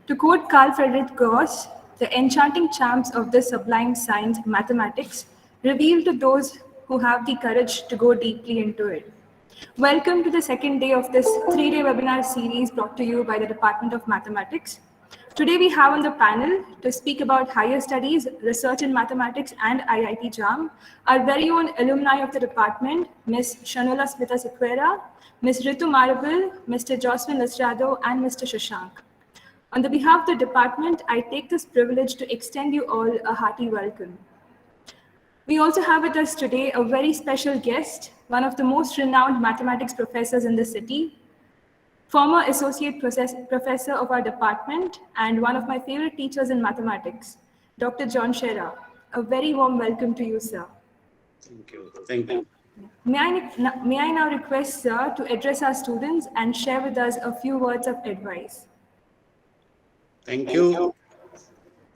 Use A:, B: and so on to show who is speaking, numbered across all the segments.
A: To quote Carl Friedrich Gauss, the enchanting charms of this sublime science, mathematics, reveal to those who have the courage to go deeply into it. Welcome to the second day of this three-day webinar series brought to you by the Department of Mathematics. Today we have on the panel to speak about higher studies, research in mathematics and IIT JAM, our very own alumni of the department, Ms. Shanula Smita Sequeira, Ms. Ritu Marable, Mr. Joswin Lasrado, and Mr. Shashank. On the behalf of the department, I take this privilege to extend you all a hearty welcome. We also have with us today a very special guest, one of the most renowned mathematics professors in the city, former associate professor of our department, and one of my favorite teachers in mathematics, Dr. John Shera. A very warm welcome to you, sir.
B: Thank you. Thank you.
A: May I now request, sir, to address our students and share with us a few words of advice.
B: Thank you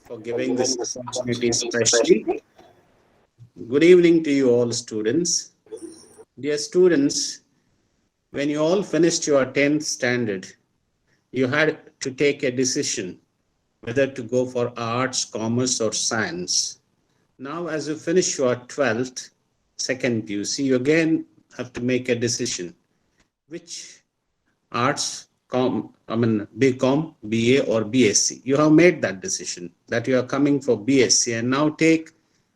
B: for giving this opportunity especially. Good evening to you all students. Dear students, when you all finished your 10th standard, you had to take a decision whether to go for arts, commerce or science. Now as you finish your 12th, second PUC, you again have to make a decision. Which arts, BCom, BA or BSc. You have made that decision that you are coming for BSc and now take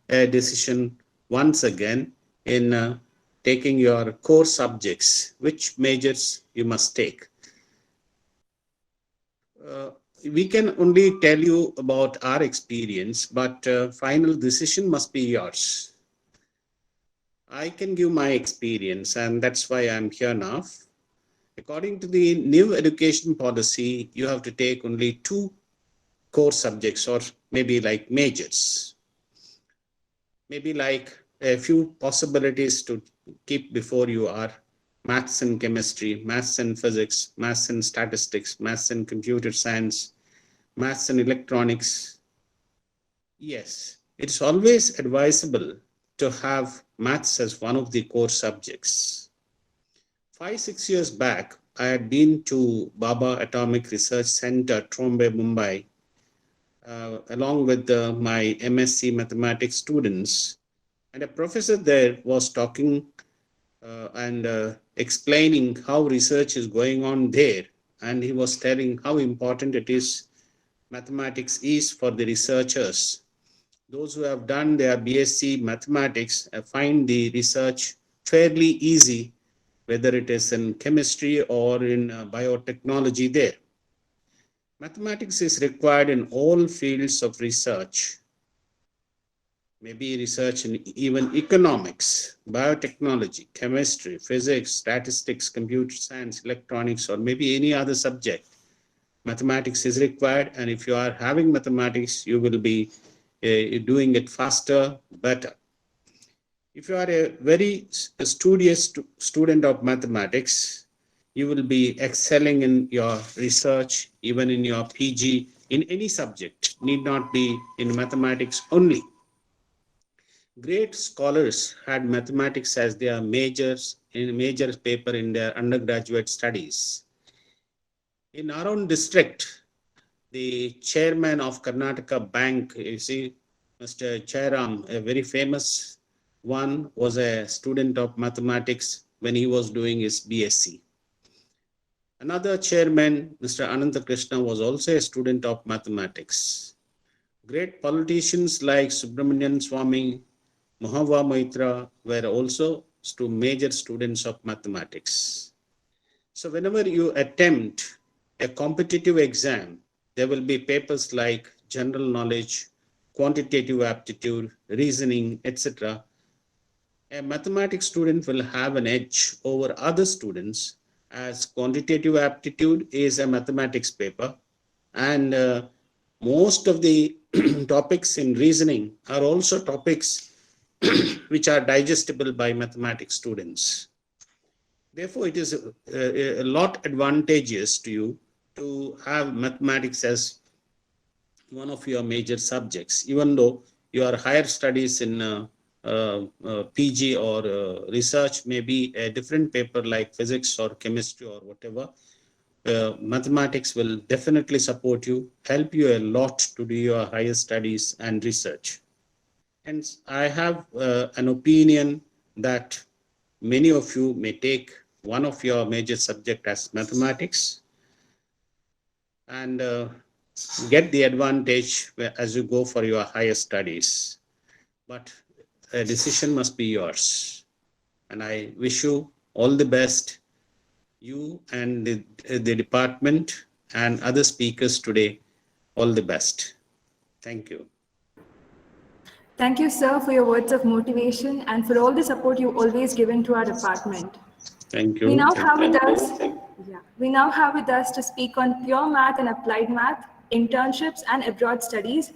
B: a decision once again in taking your core subjects, which majors you must take. We can only tell you about our experience, but final decision must be yours. I can give my experience and that's why I'm here now. According to the new education policy, you have to take only 2 core subjects or maybe like majors. Maybe like a few possibilities to keep before you are maths and chemistry, maths and physics, maths and statistics, maths and computer science, maths and electronics. Yes, it's always advisable to have maths as one of the core subjects. 5-6 years back, I had been to Baba Atomic Research Center, Trombay, Mumbai, along with my MSc mathematics students. And a professor there was talking and explaining how research is going on there. And he was telling how important it is, mathematics is for the researchers. Those who have done their BSc mathematics find the research fairly easy, whether it is in chemistry or in biotechnology there. Mathematics is required in all fields of research. Maybe research in even economics, biotechnology, chemistry, physics, statistics, computer science, electronics, or maybe any other subject. Mathematics is required, and if you are having mathematics, you will be doing it faster, better. If you are a very studious student of mathematics, you will be excelling in your research, even in your PG, in any subject, need not be in mathematics only. Great scholars had mathematics as their major paper in their undergraduate studies. In our own district, the chairman of Karnataka Bank, you see, Mr. Jairam, a very famous one, was a student of mathematics when he was doing his BSc. Another chairman, Mr. Ananta Krishna, was also a student of mathematics. Great politicians like Subramanian Swamy, Mohava Maitra were also major students of mathematics. So whenever you attempt a competitive exam, there will be papers like general knowledge, quantitative aptitude, reasoning, etc. A mathematics student will have an edge over other students, as quantitative aptitude is a mathematics paper, and most of the topics in reasoning are also topics which are digestible by mathematics students. Therefore, it is a lot advantageous to you to have mathematics as one of your major subjects, even though your higher studies in PG or research may be a different paper like physics or chemistry or whatever. mathematics will definitely support you, help you a lot to do your higher studies and research. Hence, I have an opinion that many of you may take one of your major subject as mathematics and get the advantage as you go for your higher studies. But a decision must be yours. And I wish you all the best, you and the department and other speakers today, all the best. Thank you.
A: Thank you, sir, for your words of motivation and for all the support you always given to our department.
B: Thank you.
A: We now have with us, we now have with us to speak on pure math and applied math, internships and abroad studies,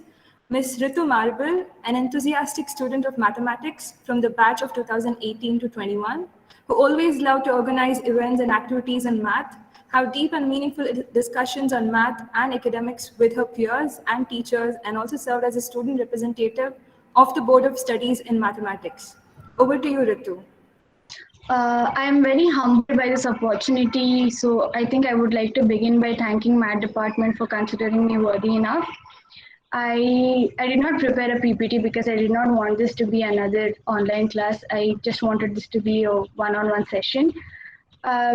A: Ms. Ritu Marble, an enthusiastic student of mathematics from the batch of 2018 to 21, who always loved to organize events and activities in math, have deep and meaningful discussions on math and academics with her peers and teachers, and also served as a student representative of the Board of Studies in Mathematics. Over to you, Ritu.
C: I am very humbled by this opportunity. So I think I would like to begin by thanking Math Department for considering me worthy enough. I did not prepare a PPT because I did not want this to be another online class. I just wanted this to be a one-on-one session. I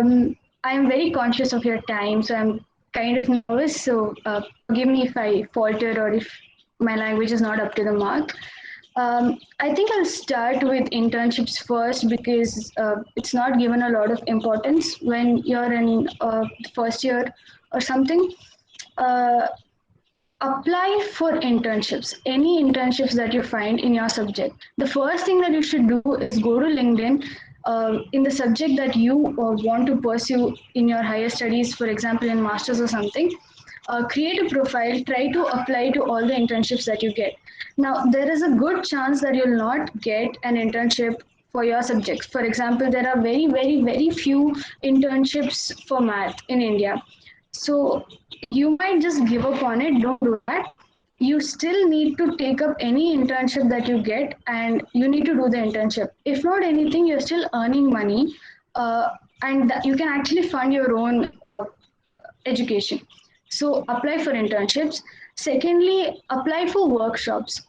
C: am very conscious of your time, so I'm kind of nervous. So forgive me if I falter or if my language is not up to the mark. I think I'll start with internships first because it's not given a lot of importance when you're in first year or something. Apply for internships, any internships that you find in your subject. The first thing that you should do is go to LinkedIn in the subject that you want to pursue in your higher studies, for example, in masters or something. Create a profile, try to apply to all the internships that you get. Now, there is a good chance that you'll not get an internship for your subjects. For example, there are very, very, very few internships for math in India. So you might just give up on it. Don't do that. You still need to take up any internship that you get and you need to do the internship. If not anything, you're still earning money and you can actually fund your own education. So apply for internships. Secondly, apply for workshops.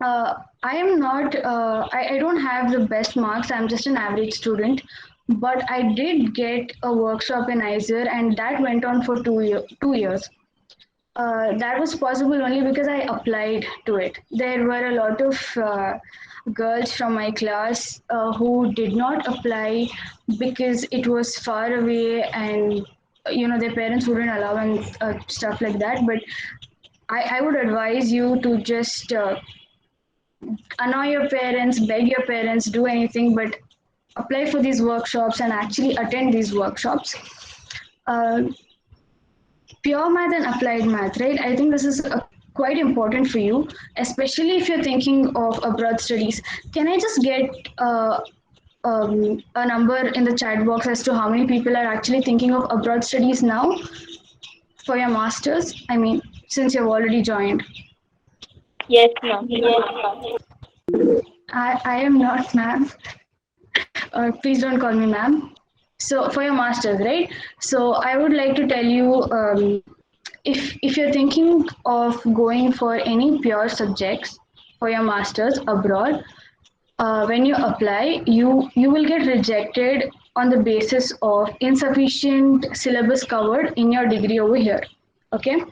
C: I am not, I don't have the best marks. I'm just an average student, but I did get a workshop in ISER and that went on for 2 years. That was possible only because I applied to it. There were a lot of girls from my class who did not apply because it was far away and their parents wouldn't allow and stuff like that. But I would advise you to just annoy your parents, beg your parents, do anything, but apply for these workshops and actually attend these workshops. Pure math and applied math, right? I think this is quite important for you, especially if you're thinking of abroad studies. Can I just get a number in the chat box as to how many people are actually thinking of abroad studies now for your masters? I mean, since you've already joined.
D: Yes, ma'am. Yes,
C: I am not, ma'am. Please don't call me ma'am. So for your masters, right? So I would like to tell you, if you're thinking of going for any pure subjects for your masters abroad, when you apply, you will get rejected on the basis of insufficient syllabus covered in your degree over here. Okay.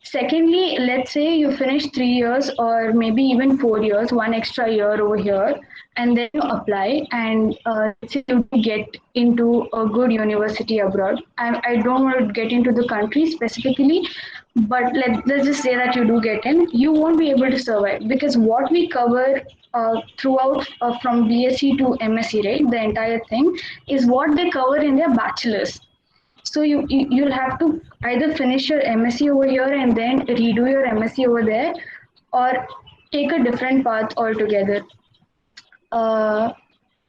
C: Secondly, let's say you finish 3 years or maybe even 4 years, one extra year over here, and then you apply and you get into a good university abroad. I don't want to get into the country specifically, but let's just say that you do get in, you won't be able to survive because what we cover throughout from BSc to MSc, right, the entire thing is what they cover in their bachelor's. So you'll have to either finish your MSc over here and then redo your MSc over there, or take a different path altogether.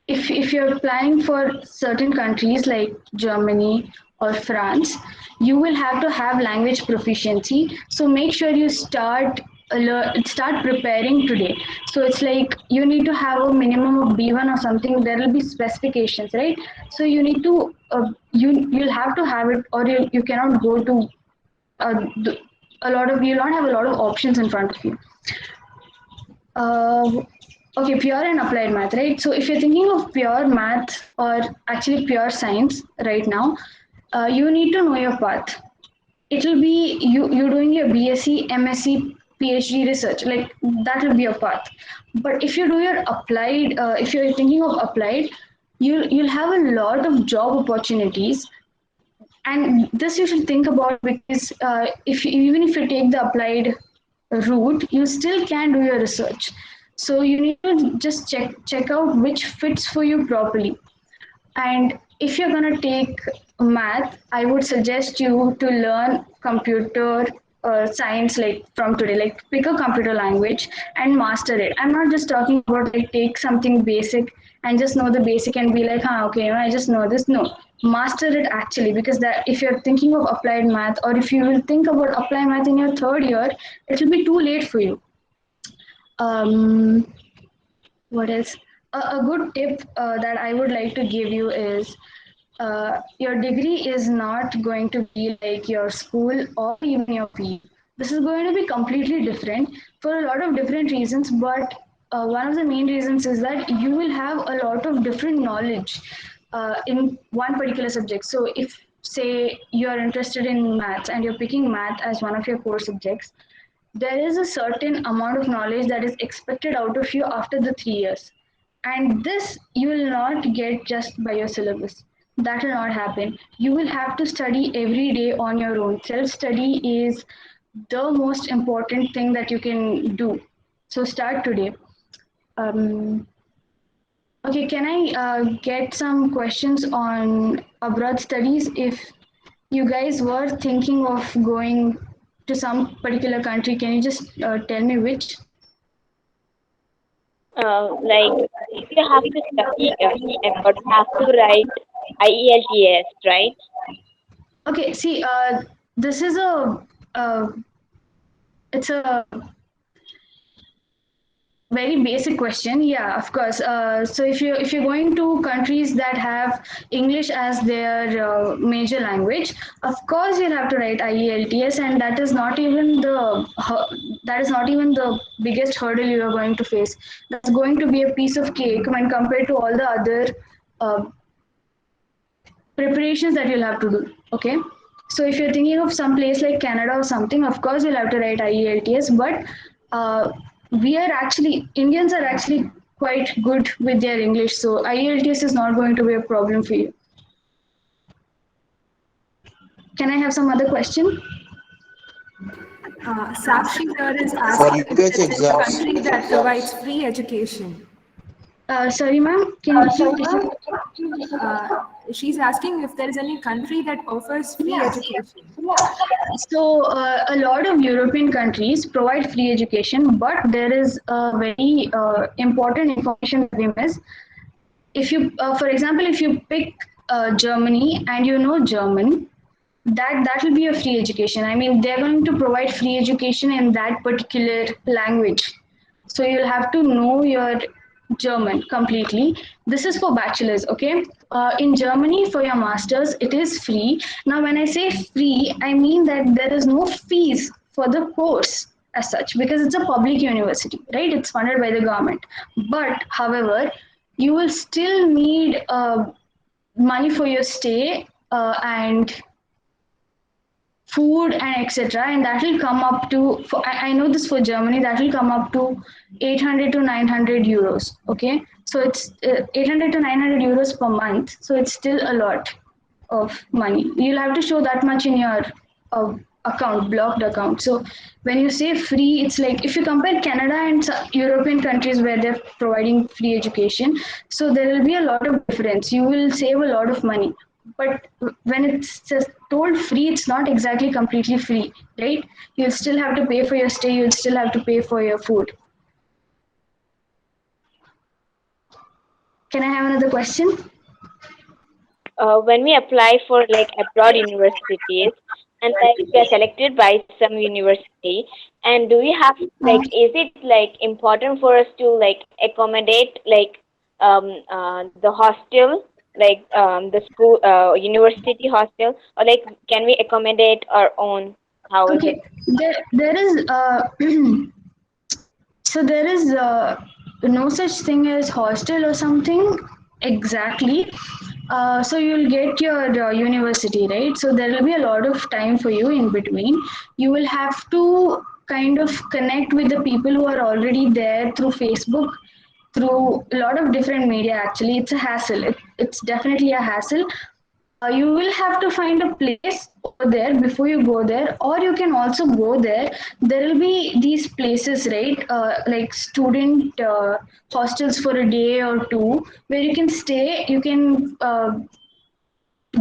C: If you're applying for certain countries like Germany or France, you will have to have language proficiency. So make sure you start preparing today. So it's like you need to have a minimum of B1 or something. There will be specifications, right? So you need to you'll have to have it, or you cannot go to a lot of, you'll not have a lot of options in front of you. Uh, okay, pure and applied math, right? So if you're thinking of pure math or actually pure science right now, you need to know your path. It will be you doing your BSc, MSc, PhD research, like that will be your path. But if you do your applied, if you're thinking of applied, you'll have a lot of job opportunities, and this you should think about, because if even if you take the applied route, you still can do your research. So you need to just check out which fits for you properly. And if you're going to take math, I would suggest you to learn computer science like from today. Like pick a computer language and master it. I'm not just talking about like take something basic and just know the basic and be like, okay, I just know this. No, master it actually, because that if you're thinking of applied math, or if you will think about applied math in your third year, it will be too late for you. Um, what else? A good tip that I would like to give you is your degree is not going to be like your school or even your field. This is going to be completely different for a lot of different reasons, but one of the main reasons is that you will have a lot of different knowledge in one particular subject. So, if say you are interested in maths and you're picking math as one of your core subjects, there is a certain amount of knowledge that is expected out of you after the 3 years. And this you will not get just by your syllabus. That will not happen. You will have to study every day on your own. Self study is the most important thing that you can do. So start today. Um, okay, can I get some questions on abroad studies? If you guys were thinking of going to some particular country, can you just tell me which?
D: Like, if you have to study abroad, you have to write IELTS, right?
C: Okay, see, this is uh, it's a very basic question. Yeah, of course. So if you're going to countries that have English as their major language, of course you'll have to write IELTS, and that is not even the biggest hurdle you are going to face. That's going to be a piece of cake when compared to all the other uh, preparations that you'll have to do. Okay. So if you're thinking of some place like Canada or something, of course you'll have to write IELTS, but we are actually, Indians are actually quite good with their English. So IELTS is not going to be a problem for you. Can I have some other question?
A: Sakshi here is
E: For
A: asking if
E: UPH
A: there is a
E: exams,
A: country that provides free education.
C: Sorry, ma'am. Can you please?
A: She's asking if there is any country that offers free education.
C: So, a lot of European countries provide free education, but there is a very important information that we miss. If you, for example, if you pick Germany and you know German, that will be a free education. I mean, they're going to provide free education in that particular language. So you'll have to know your German completely. This is for bachelors, okay? In Germany, for your masters, it is free. Now, when I say free, I mean that there is no fees for the course as such, because it's a public university, right? It's funded by the government. But, however, you will still need money for your stay and food and etc, and that will come up to, for I know this for Germany, that will come up to 800 to 900 euros. Okay, so it's 800 to 900 euros per month, so it's still a lot of money. You'll have to show that much in your account, blocked account. So when you say free, it's like if you compare Canada and European countries where they're providing free education, so there will be a lot of difference. You will save a lot of money. But when it's just told free, it's not exactly completely free, right? You'll still have to pay for your stay, you'll still have to pay for your food. Can I have another question?
D: When we apply for like abroad universities, and like we are selected by some university, and do we have like, is it like important for us to like accommodate like the hostel like the school, university hostel, or like can we accommodate our own? How is it?
C: Okay, there is so there is no such thing as hostel or something exactly. So you'll get your university, right? So there will be a lot of time for you in between. You will have to kind of connect with the people who are already there through Facebook, through a lot of different media. Actually, it's a hassle. It's definitely a hassle. You will have to find a place over there before you go there, or you can also go there. There will be these places, right? Like student hostels for a day or two, where you can stay. You can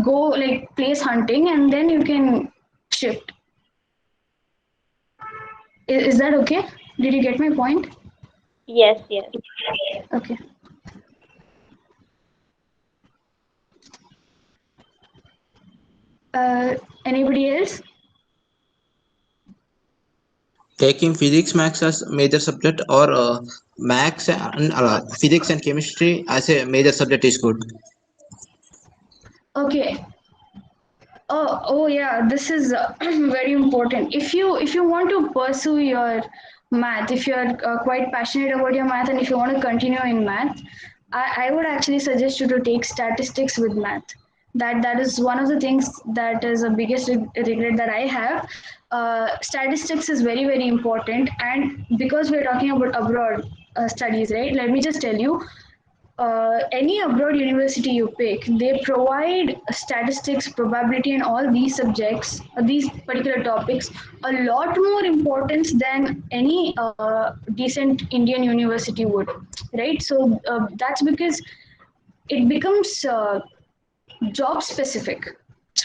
C: go like place hunting, and then you can shift. Is that okay? Did you get my point?
D: Yes, yes.
C: Okay. Anybody else?
E: Taking physics max as major subject or max and physics and chemistry as a major subject is good.
C: Okay. Oh yeah, this is very important. If you want to pursue your math, if you're quite passionate about your math, and if you want to continue in math, I would actually suggest you to take statistics with math. That is one of the things that is the biggest regret that I have. Statistics is very very important, and because we're talking about abroad studies, right? Let me just tell you, any abroad university you pick, they provide statistics, probability, and all these subjects, these particular topics, a lot more importance than any decent Indian university would, right? So that's because it becomes job specific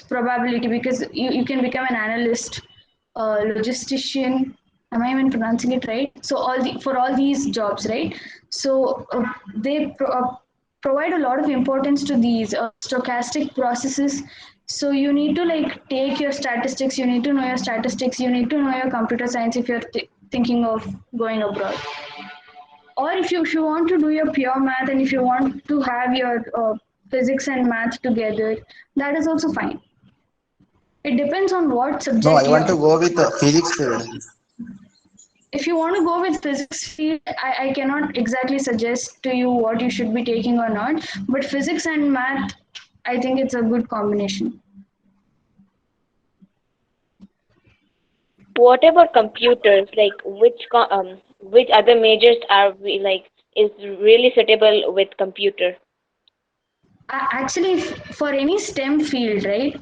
C: probability, because you can become an analyst, logistician. Am I even pronouncing it right? So for all these jobs, right? So they provide a lot of importance to these stochastic processes. So you need to like take your statistics. You need to know your statistics. You need to know your computer science if you're thinking of going abroad. Or if you want to do your pure math, and if you want to have your physics and math together, that is also fine. It depends on what
E: No,
C: subject
E: I want to
C: you.
E: go with physics field.
C: If you want to go with physics field, I cannot exactly suggest to you what you should be taking or not. But physics and math, I think it's a good combination.
D: What about computers? Like which other majors are we like is really suitable with computer?
C: Actually, for any STEM field, right?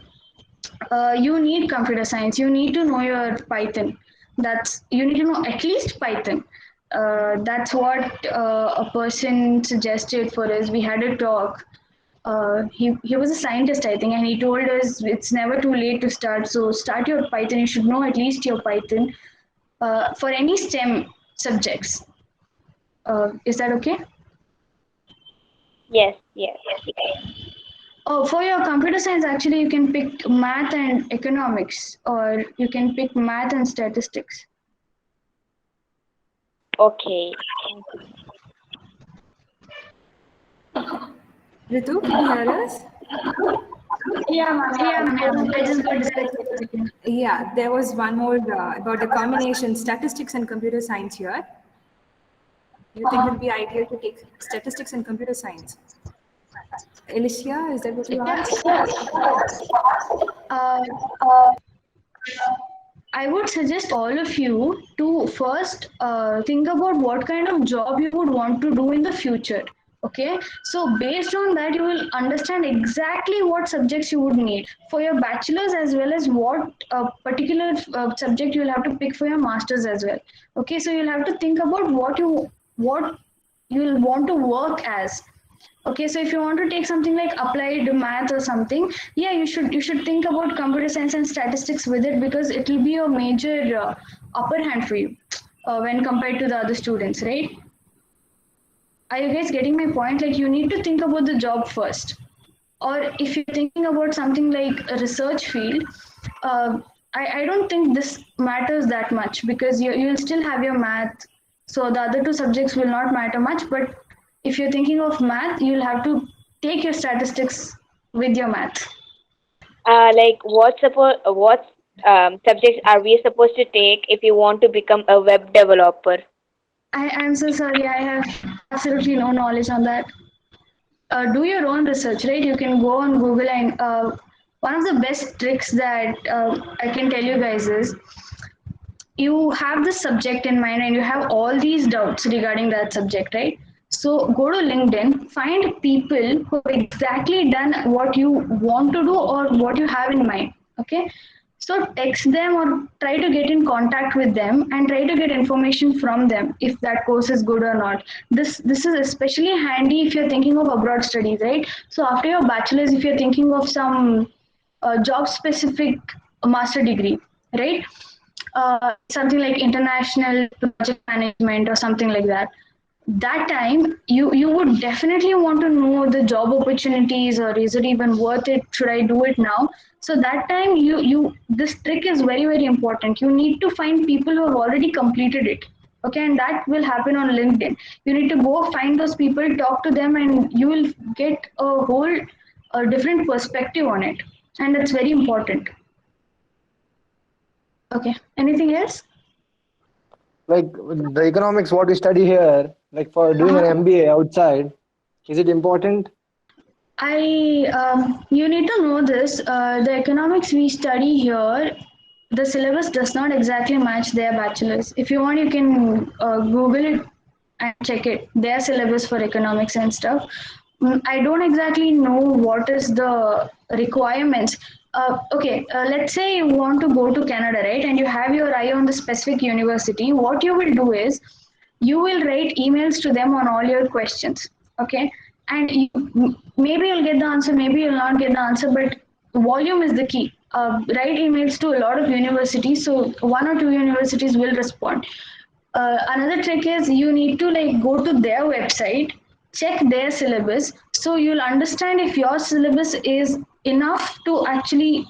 C: You need computer science. You need to know your Python. That's you need to know at least Python. That's what a person suggested for us. We had a talk. He was a scientist, I think, and he told us it's never too late to start. So start your Python. You should know at least your Python for any STEM subjects. Is that okay?
D: Yes, yes.
C: Oh, for your computer science, actually, you can pick math and economics, or you can pick math and statistics.
D: Okay.
A: Ritu, can you hear us?
C: Yeah, ma'am. I just got disconnected.
A: Yeah, there was one more about the combination statistics and computer science here. You think it would be ideal to take statistics and computer science? Alicia, is that what you asked?
C: Uh, I would suggest all of you to first think about what kind of job you would want to do in the future. Okay, so based on that, you will understand exactly what subjects you would need for your bachelor's, as well as what particular subject you will have to pick for your master's as well. Okay, so you'll have to think about what you will want to work as. Okay, so if you want to take something like applied math or something, yeah, you should think about computer science and statistics with it, because it will be a major upper hand for you when compared to the other students, right? Are you guys getting my point? Like you need to think about the job first. Or if you're thinking about something like a research field, I don't think this matters that much, because you'll still have your math. So the other two subjects will not matter much. But if you're thinking of math, you'll have to take your statistics with your math.
D: Like what subjects are we supposed to take if you want to become a web developer?
C: I'm so sorry, I have absolutely no knowledge on that. Do your own research, right? You can go on Google and one of the best tricks that I can tell you guys is you have this subject in mind and you have all these doubts regarding that subject, right? So go to LinkedIn, find people who have exactly done what you want to do or what you have in mind. Okay. So text them or try to get in contact with them and try to get information from them if that course is good or not. This is especially handy if you're thinking of abroad studies, right? So after your bachelor's, if you're thinking of some job specific master degree, right? Something like international project management or something like that, that time you would definitely want to know the job opportunities, or is it even worth it, should I do it now? So that time you this trick is very very important. You need to find people who have already completed it. Okay, and that will happen on LinkedIn. You need to go find those people, talk to them, and you will get a different perspective on it, and it's very important. Okay, anything else?
F: Like the economics, what we study here, like for doing an
C: Uh-huh.
F: MBA outside, is it important?
C: You need to know this. The economics we study here, the syllabus does not exactly match their bachelor's. If you want, you can Google it and check it. Their syllabus for economics and stuff. I don't exactly know what is the requirements. Okay, let's say you want to go to Canada, right? And you have your eye on the specific university. What you will do is you will write emails to them on all your questions. Okay, and maybe you'll get the answer, maybe you'll not get the answer, but volume is the key. Write emails to a lot of universities, so one or two universities will respond. Another trick is you need to like go to their website, check their syllabus, so you'll understand if your syllabus is enough to actually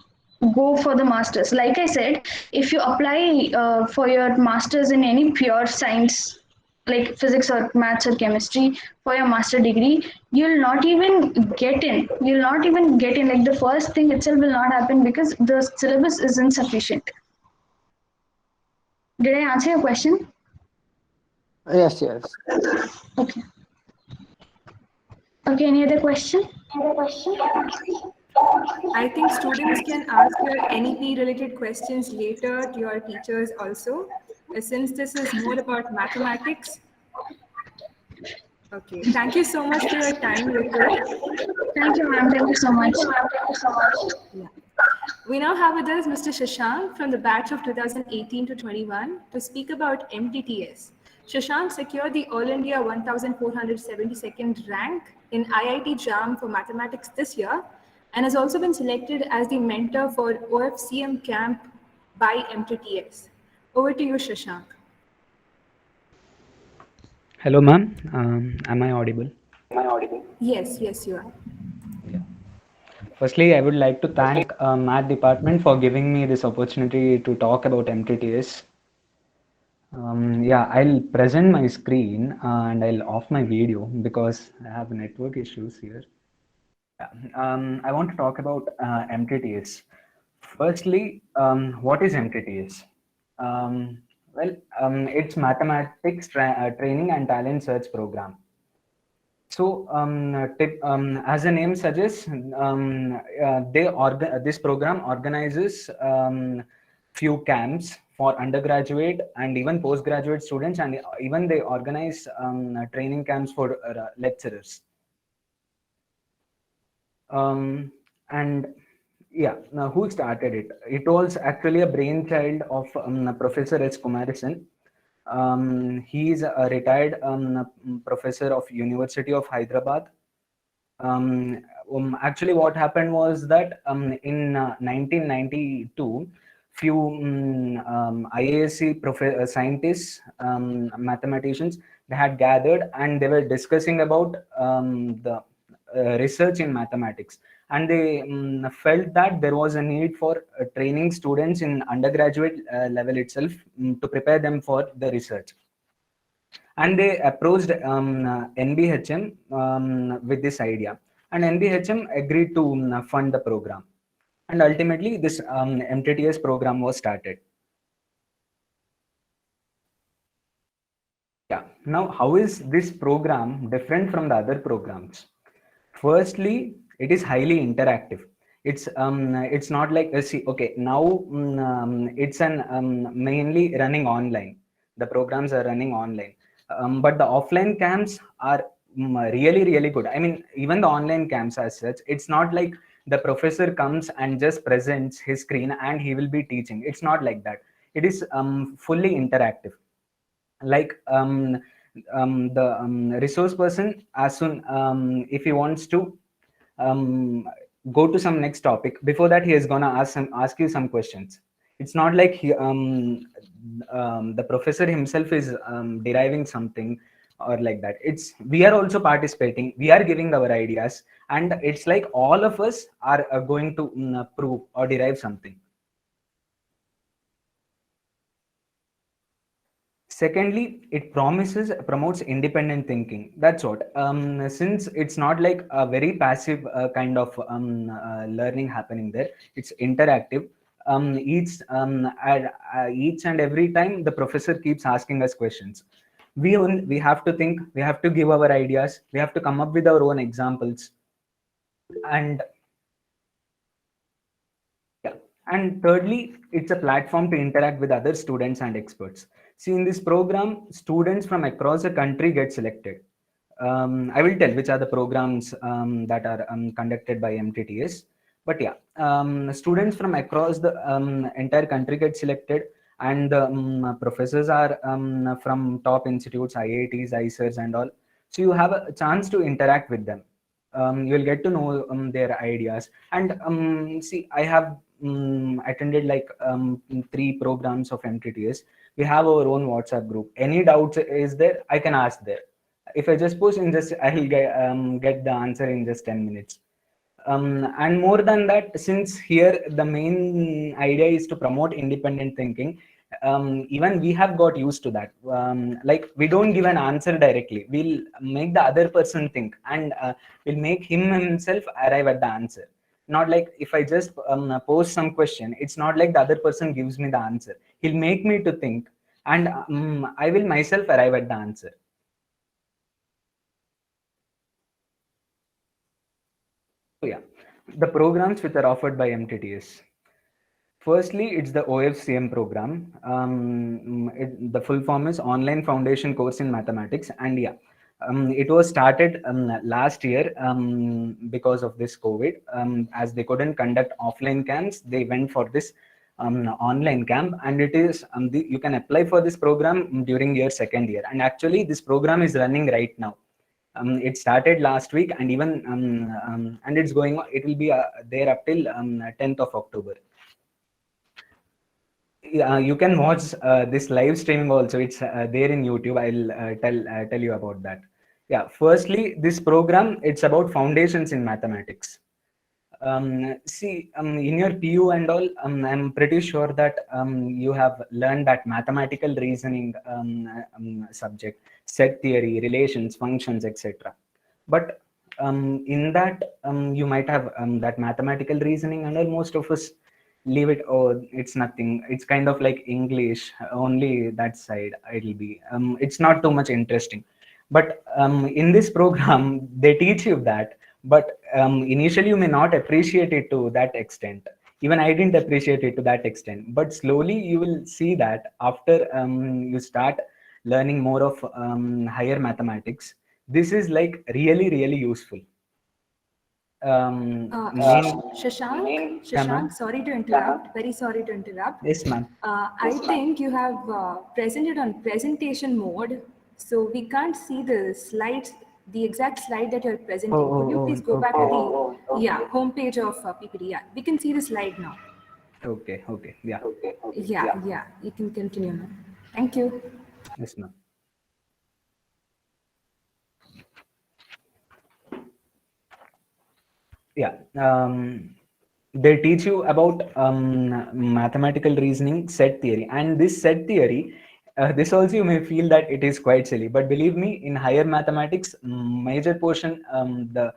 C: go for the masters. Like I said, if you apply for your masters in any pure science like physics or maths or chemistry for your master degree, you'll not even get in. You'll not even get in. Like the first thing itself will not happen because the syllabus is insufficient. Did I answer your question?
F: Yes, yes.
C: Okay. Okay, any other question?
A: I think students can ask your NEP related questions later to your teachers also, since this is more about mathematics. Okay, thank you so much for your time, Ritu.
C: Thank you, ma'am. Thank you so much.
A: Yeah. We now have with us Mr. Shashank from the batch of 2018 to 21 to speak about MTTS. Shashank secured the All India 1472nd rank in IIT JAM for mathematics this year and has also been selected as the mentor for OFCM camp by MTTS. Over to you, Shashank.
G: Hello, ma'am. Am I audible?
A: Yes, you are.
G: Firstly, I would like to thank Math Department for giving me this opportunity to talk about MTTS. Yeah, I'll present my screen and I'll off my video because I have network issues here. I want to talk about MTTS. Firstly, what is MTTS? It's Mathematics Training and Talent Search Program. So, as the name suggests, this program organizes few camps for undergraduate and even postgraduate students, and even they organize training camps for lecturers. And yeah, now who started it? It was actually a brainchild of Professor S. Kumarasan. He is a retired professor of University of Hyderabad. Actually, what happened was that in 1992, few IASC scientists, mathematicians, they had gathered and they were discussing about the research in mathematics, and they felt that there was a need for training students in undergraduate level itself to prepare them for the research. And they approached NBHM with this idea. and NBHM agreed to fund the program. And ultimately, this MTTS program was started. Yeah. Now, how is this program different from the other programs? Firstly, it is highly interactive. It's not like see, okay, now it's an mainly running online. The programs are running online, but the offline camps are really good. I mean, even the online camps as such, it's not like the professor comes and just presents his screen and he will be teaching. It's not like that. It is fully interactive. Like the resource person, as soon if he wants to um, go to some next topic, before that he is gonna ask you some questions. It's not like the professor himself is deriving something or like that. It's we are also participating, we are giving our ideas, and it's like all of us are going to prove or derive something. Secondly, it promotes independent thinking. That's what. Since it's not like a very passive kind of learning happening there, it's interactive. Each and every time the professor keeps asking us questions. We have to think. We have to give our ideas. We have to come up with our own examples, and yeah. And thirdly, it's a platform to interact with other students and experts. See, in this program, students from across the country get selected. I will tell which are the programs that are conducted by MTTS. But yeah, students from across the entire country get selected, and the professors are from top institutes, IITs, ICERs, and all. So you have a chance to interact with them. You will get to know their ideas. And see, I have attended like 3 programs of MTTS. We have our own WhatsApp group. Any doubts is there, I can ask there. If I just post in just, I'll get the answer in just 10 minutes. And more than that, since here the main idea is to promote independent thinking, even we have got used to that. Like we don't give an answer directly, we'll make the other person think, and we'll make him himself arrive at the answer. Not like if I just pose some question, it's not like the other person gives me the answer. He'll make me to think, and I will myself arrive at the answer. So yeah, the programs which are offered by MTTS. Firstly, it's the OFCM program. The full form is Online Foundation Course in Mathematics. And yeah, it was started last year because of this COVID. As they couldn't conduct offline camps, they went for this online camp. And it is, you can apply for this program during your second year. And actually, this program is running right now. It started last week, and even and it's going on. It will be there up till 10th of October. Yeah, you can watch this live streaming also. It's there in YouTube. I'll tell you about that. Yeah, firstly, this program, it's about foundations in mathematics. See, in your PU and all, I'm pretty sure that you have learned that mathematical reasoning subject, set theory, relations, functions, etc. But in that, you might have that mathematical reasoning, and all most of us leave it. Oh, it's nothing. It's kind of like English, only that side. It'll be. It's not too much interesting. But in this program, they teach you that, but initially you may not appreciate it to that extent. Even I didn't appreciate it to that extent, but slowly you will see that after you start learning more of higher mathematics, this is like really useful.
A: Shashank,
G: Yeah, ma'am.
A: sorry to interrupt. Very sorry to interrupt.
G: Yes, ma'am.
A: I think you have presented on presentation mode, so we can't see the slides, the exact slide that you're presenting. Could you please go back to the homepage of PPT? Yeah, we can see the slide now.
G: Okay, yeah.
A: Yeah, you can continue now. Thank you.
G: Yes, ma'am. Yeah, they teach you about mathematical reasoning, set theory, and this set theory, this also you may feel that it is quite silly, but believe me, in higher mathematics, major portion, the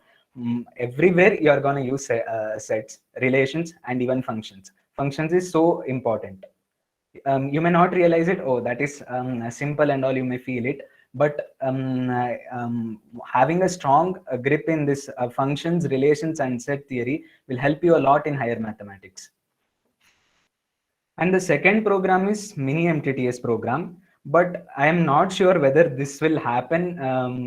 G: everywhere you are going to use sets, relations, and even functions. Functions is so important. You may not realize it. Oh, that is simple and all. You may feel it, but having a strong grip in this functions, relations, and set theory will help you a lot in higher mathematics. And the second program is mini MTTS program, but I am not sure whether this will happen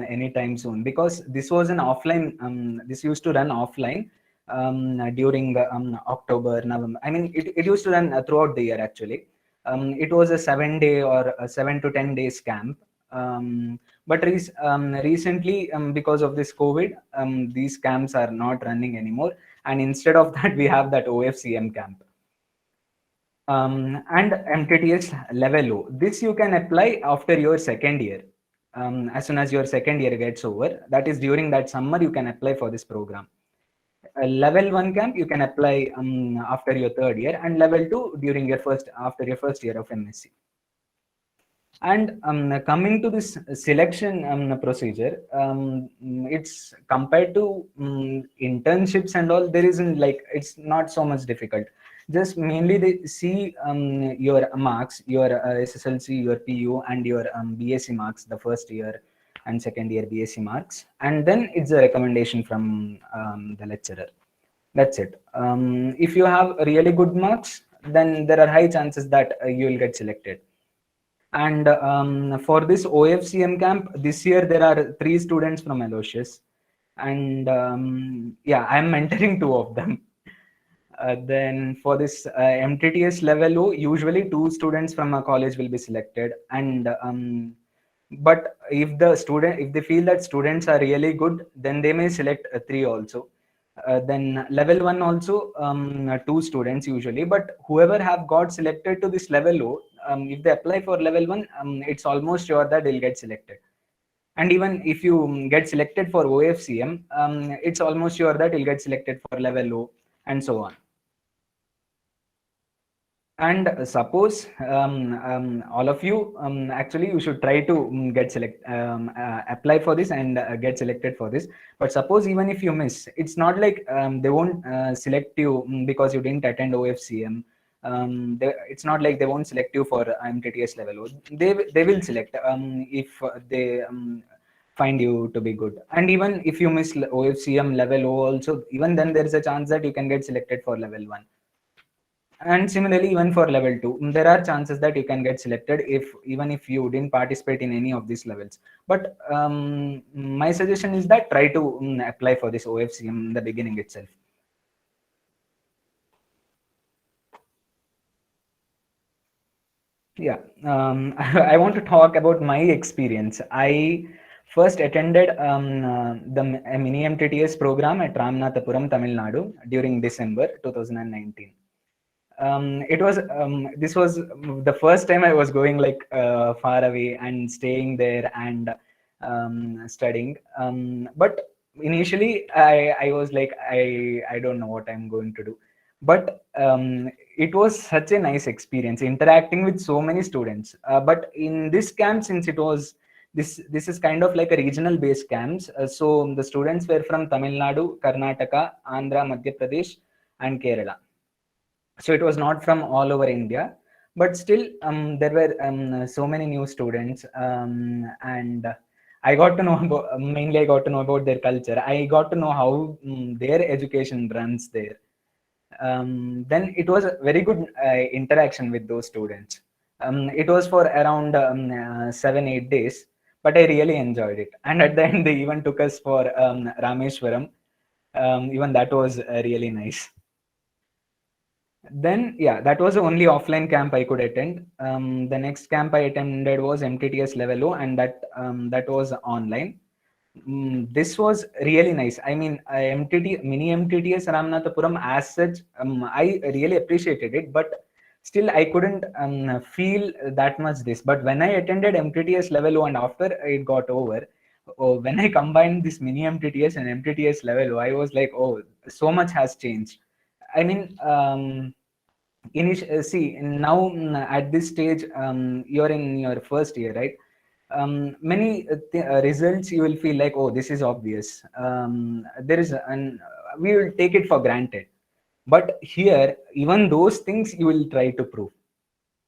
G: anytime soon, because this was an offline. This used to run offline during October, November. I mean, it used to run throughout the year actually. It was a 7-day or a 7 to 10 days camp. But recently, because of this COVID, these camps are not running anymore. And instead of that, we have that OFCM camp. And MTTS level O. This you can apply after your second year. As soon as your second year gets over, that is during that summer, you can apply for this program. Level 1 camp you can apply after your third year, and level 2 during your after your first year of MSc. And coming to this selection procedure, it's compared to internships and all, there isn't like, it's not so much difficult. Just mainly they see your marks, your SSLC, your PU, and your BSc marks, the first year and second year BSc marks, and then it's a recommendation from the lecturer. That's it. If you have really good marks, then there are high chances that you will get selected. And for this OFCM camp, this year there are 3 students from Aloysius, and yeah, I'm mentoring 2 of them. Then for this MTTS level O, usually 2 students from a college will be selected. And but if they feel that students are really good, then they may select 3 also. Then level 1 also 2 students usually, but whoever have got selected to this level O, if they apply for level 1, it's almost sure that they'll get selected. And even if you get selected for OFCM, it's almost sure that you'll get selected for level O, and so on. And suppose all of you, actually you should try to get apply for this and get selected for this. But suppose even if you miss, it's not like they won't select you because you didn't attend OFCM. It's not like they won't select you for MTTS level. They will select if they find you to be good. And even if you miss OFCM level O also, even then there is a chance that you can get selected for level 1. And similarly, even for level 2, there are chances that you can get selected even if you didn't participate in any of these levels. But my suggestion is that try to apply for this OFCM in the beginning itself. Yeah, I want to talk about my experience. I first attended the mini MTTS program at Ramanathapuram, Tamil Nadu during December 2019. It was this was the first time I was going like far away and staying there and studying. But initially I was like, I don't know what I'm going to do. But it was such a nice experience interacting with so many students. But in this camp, since it was this is kind of like a regional based camps, so the students were from Tamil Nadu, Karnataka, Andhra, Madhya Pradesh, and Kerala. So it was not from all over India, but still there were so many new students, and I got to know about, mainly I got to know about their culture. I got to know how their education runs there. Then it was a very good interaction with those students. It was for around 7-8 days, but I really enjoyed it. And at the end, they even took us for Rameshwaram. Even that was really nice. Then yeah, that was the only offline camp I could attend. The next camp I attended was MTTS level O, and that was online. This was really nice. I mean, mini MTTS Ramanathapuram as such, I really appreciated it, but still I couldn't feel that much this. But when I attended MTTS level O and after it got over, when I combined this mini MTTS and MTTS level O, I was like, oh, so much has changed. I mean, see now at this stage, you're in your first year, right? many results you will feel like, oh, this is obvious. There is an We will take it for granted. But here, even those things you will try to prove,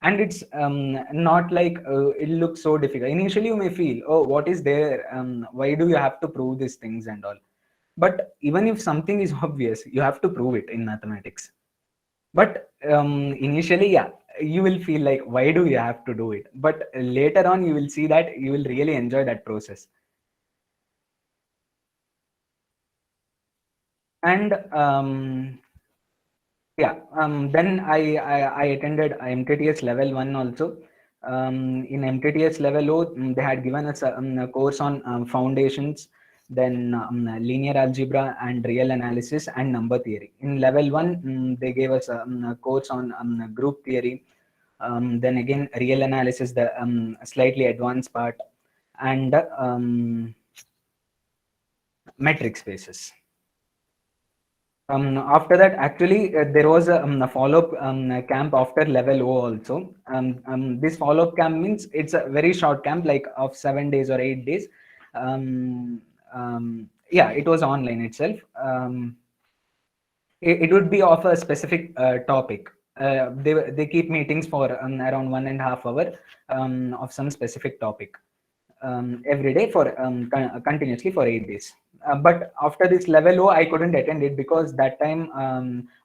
G: and it's not like it looks so difficult. Initially, you may feel, oh, what is there? Why do you have to prove these things and all? But even if something is obvious, you have to prove it in mathematics. But initially, yeah, you will feel like, why do you have to do it? But later on, you will see that you will really enjoy that process. And yeah, then I attended MTTS level 1 also. In MTTS level 0, they had given us a course on foundations, then linear algebra and real analysis and number theory. In level 1, they gave us a course on group theory, then again real analysis, the slightly advanced part, and metric spaces. After that, actually, there was a follow-up camp after level O also. This follow-up camp means it's a very short camp, like of 7 days or 8 days. Yeah, it was online itself. It would be of a specific topic. They keep meetings for around 1.5 hours of some specific topic every day for continuously for 8 days. But after this level O, I couldn't attend it because that time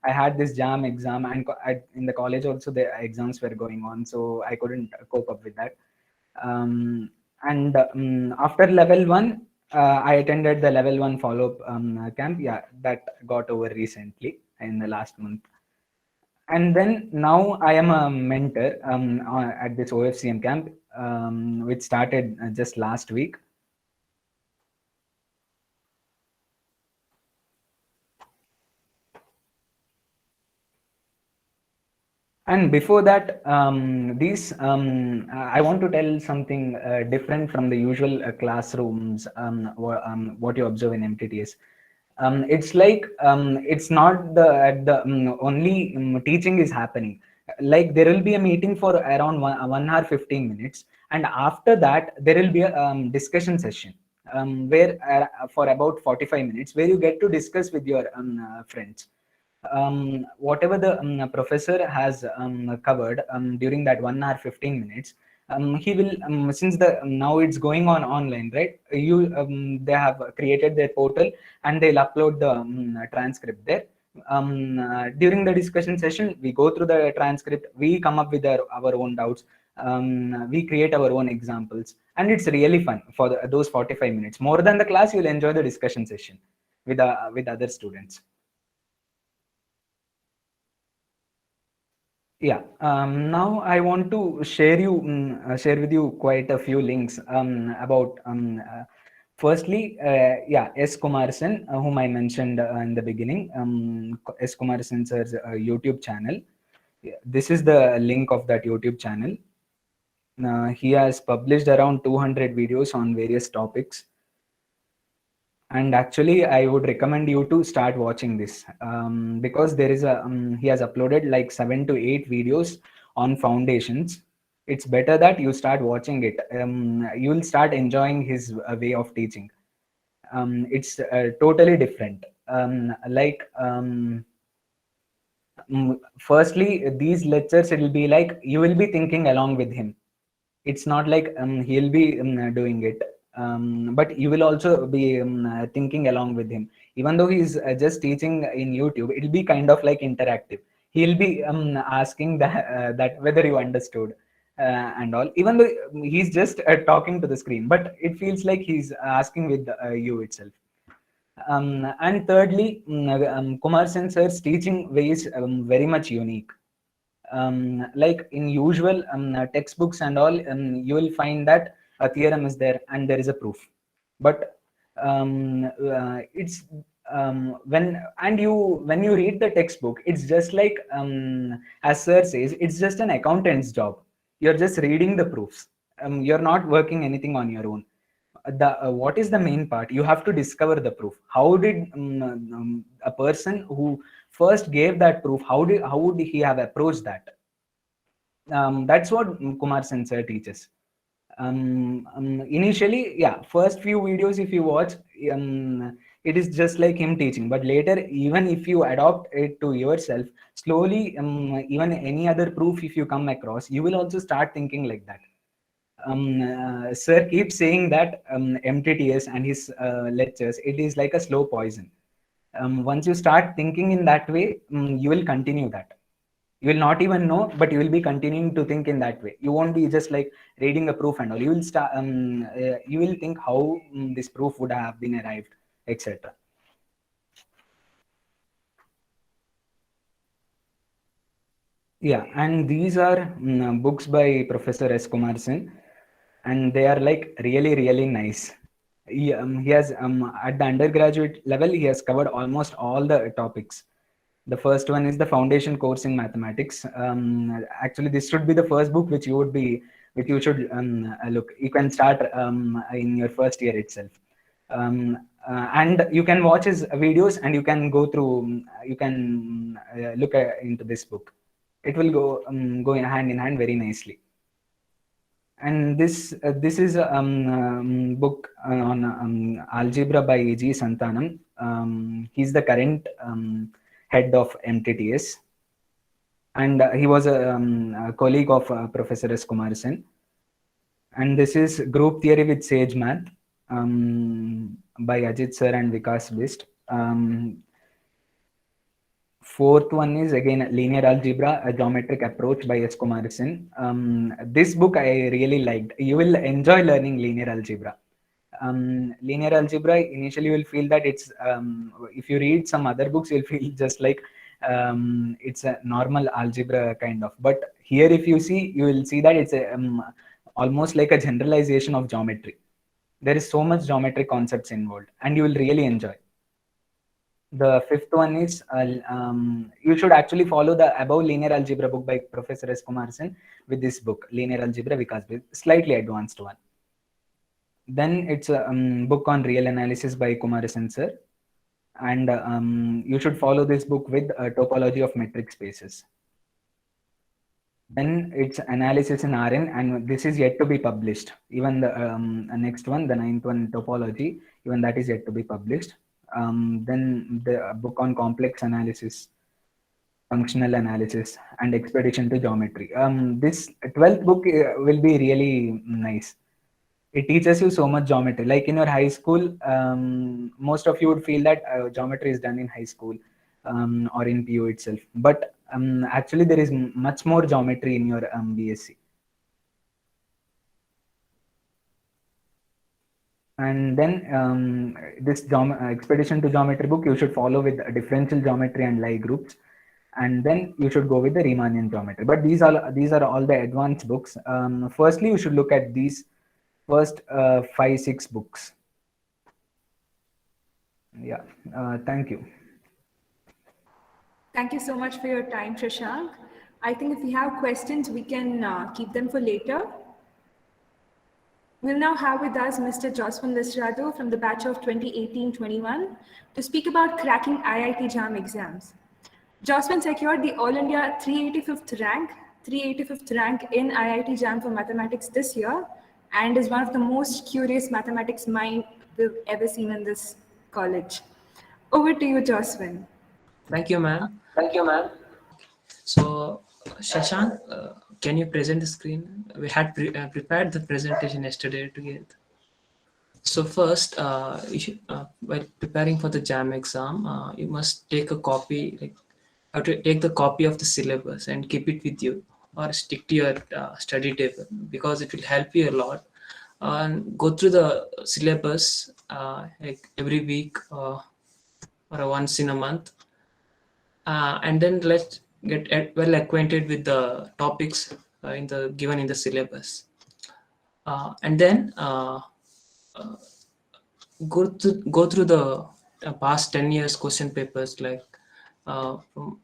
G: I had this JAM exam, and in the college also the exams were going on, so I couldn't cope up with that. And after level 1, I attended the level 1 follow-up camp. Yeah, that got over recently in the last month. And then now I am a mentor at this OFCM camp, which started just last week. And before that, I want to tell something different from the usual classrooms, what you observe in MTTS. It's like it's not the only teaching is happening. Like there will be a meeting for around 1 hour 15 minutes, and after that there will be a discussion session where for about 45 minutes, where you get to discuss with your friends whatever the professor has covered during that 1 hour 15 minutes. He will since the now it's going on online, right? They have created their portal, and they'll upload the transcript there. During the discussion session, we go through the transcript, we come up with our own doubts, we create our own examples, and it's really fun for those 45 minutes. More than the class, you'll enjoy the discussion session with other students. Yeah, now I want to share with you quite a few links about firstly, yeah, S. Kumarsan, whom I mentioned in the beginning, S. Kumarsan sir's YouTube channel. Yeah, this is the link of that YouTube channel. He has published around 200 videos on various topics. And actually, I would recommend you to start watching this because there is he has uploaded like 7 to 8 videos on foundations. It's better that you start watching it. You will start enjoying his way of teaching. It's totally different. Firstly, these lectures, it will be like you will be thinking along with him. It's not like he'll be doing it, but you will also be thinking along with him. Even though he's just teaching in YouTube, it'll be kind of like interactive. He'll be asking that whether you understood and all, even though he's just talking to the screen, but it feels like he's asking with you itself. And thirdly, Kumar Sen sir's teaching way is very much unique. Like in usual textbooks and all, you will find that a theorem is there and there is a proof. But it's when you read the textbook, it's just like as sir says, it's just an accountant's job. You're just reading the proofs. You're not working anything on your own. What is the main part? You have to discover the proof. How did a person who first gave that proof, how would he have approached that? That's what Kumar Sen sir teaches. Initially, yeah, first few videos if you watch, it is just like him teaching, but later, even if you adopt it to yourself, slowly, even any other proof if you come across, you will also start thinking like that. Sir keeps saying that MTTS and his lectures, it is like a slow poison. Once you start thinking in that way, you will continue that. You will not even know, but you will be continuing to think in that way. You won't be just like reading a proof and all. You will start. You will think how this proof would have been arrived, etc. Yeah, and these are books by Professor S. Kumar Sen, and they are like really nice. He has at the undergraduate level, he has covered almost all the topics. The first one is the foundation course in mathematics. Actually, this should be the first book which you should look. You can start in your first year itself. And you can watch his videos and you can go through, you can look into this book. It will go hand in hand very nicely. And this is a book on algebra by G. Santanam. He's the current head of MTTS, and he was a colleague of Professor S. Kumar Sen. And this is Group Theory with Sage Math by Ajit Sir and Vikas Bist. Fourth one is again Linear Algebra, a Geometric Approach by S. Kumar Sen. This book I really liked. You will enjoy learning linear algebra. Linear algebra, initially you will feel that it's, if you read some other books, you'll feel just like it's a normal algebra kind of. But here, if you see, you will see that it's a, almost like a generalization of geometry. There is so much geometric concepts involved, and you will really enjoy. The fifth one is you should actually follow the above linear algebra book by Professor S. Kumar Sen with this book, Linear Algebra Vikas Bist, slightly advanced one. Then it's a book on real analysis by Kumar Sen sir, and you should follow this book with topology of metric spaces. Then it's analysis in Rn, and this is yet to be published. Even the next one, the ninth one, topology, even that is yet to be published. Then the book on complex analysis, functional analysis, and expedition to geometry. This 12th book will be really nice. It teaches you so much geometry. Like in your high school, most of you would feel that geometry is done in high school or in PU itself. But actually, there is much more geometry in your BSc. And then this expedition to geometry book, you should follow with differential geometry and Lie groups, and then you should go with the Riemannian geometry. But these are all the advanced books. Firstly, you should look at these first 5-6 books. Yeah, thank you.
A: Thank you so much for your time, Shashank. I think if we have questions, we can keep them for later. We'll now have with us Mr. Joswin Lisrado from the batch of 2018-21 to speak about cracking IIT JAM exams. Joswin secured the All India 385th rank in IIT JAM for mathematics this year, and is one of the most curious mathematics mind we've ever seen in this college. Over to you, Joswin.
H: Thank you, ma'am. So, Shashank, can you present the screen? We had prepared the presentation yesterday together. So first, you should, while preparing for the JAM exam, you must take a copy, like have to take the copy of the syllabus and keep it with you, or stick to your study table, because it will help you a lot. And go through the syllabus like every week or once in a month, and then let's get well acquainted with the topics given in the syllabus, and then go through the past 10 years question papers, like from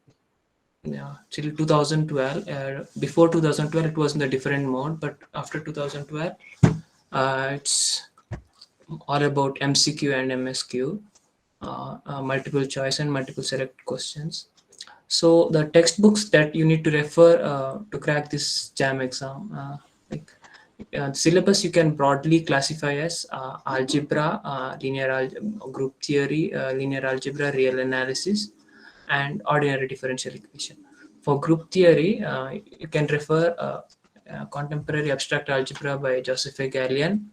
H: till 2012. Before 2012 it was in a different mode, but after 2012 it's all about MCQ and MSQ, multiple choice and multiple select questions. So the textbooks that you need to refer to crack this JAM exam, like Syllabus you can broadly classify as algebra, group theory, linear algebra, real analysis, and ordinary differential equation. For group theory, you can refer Contemporary Abstract Algebra by Joseph A. Gallian.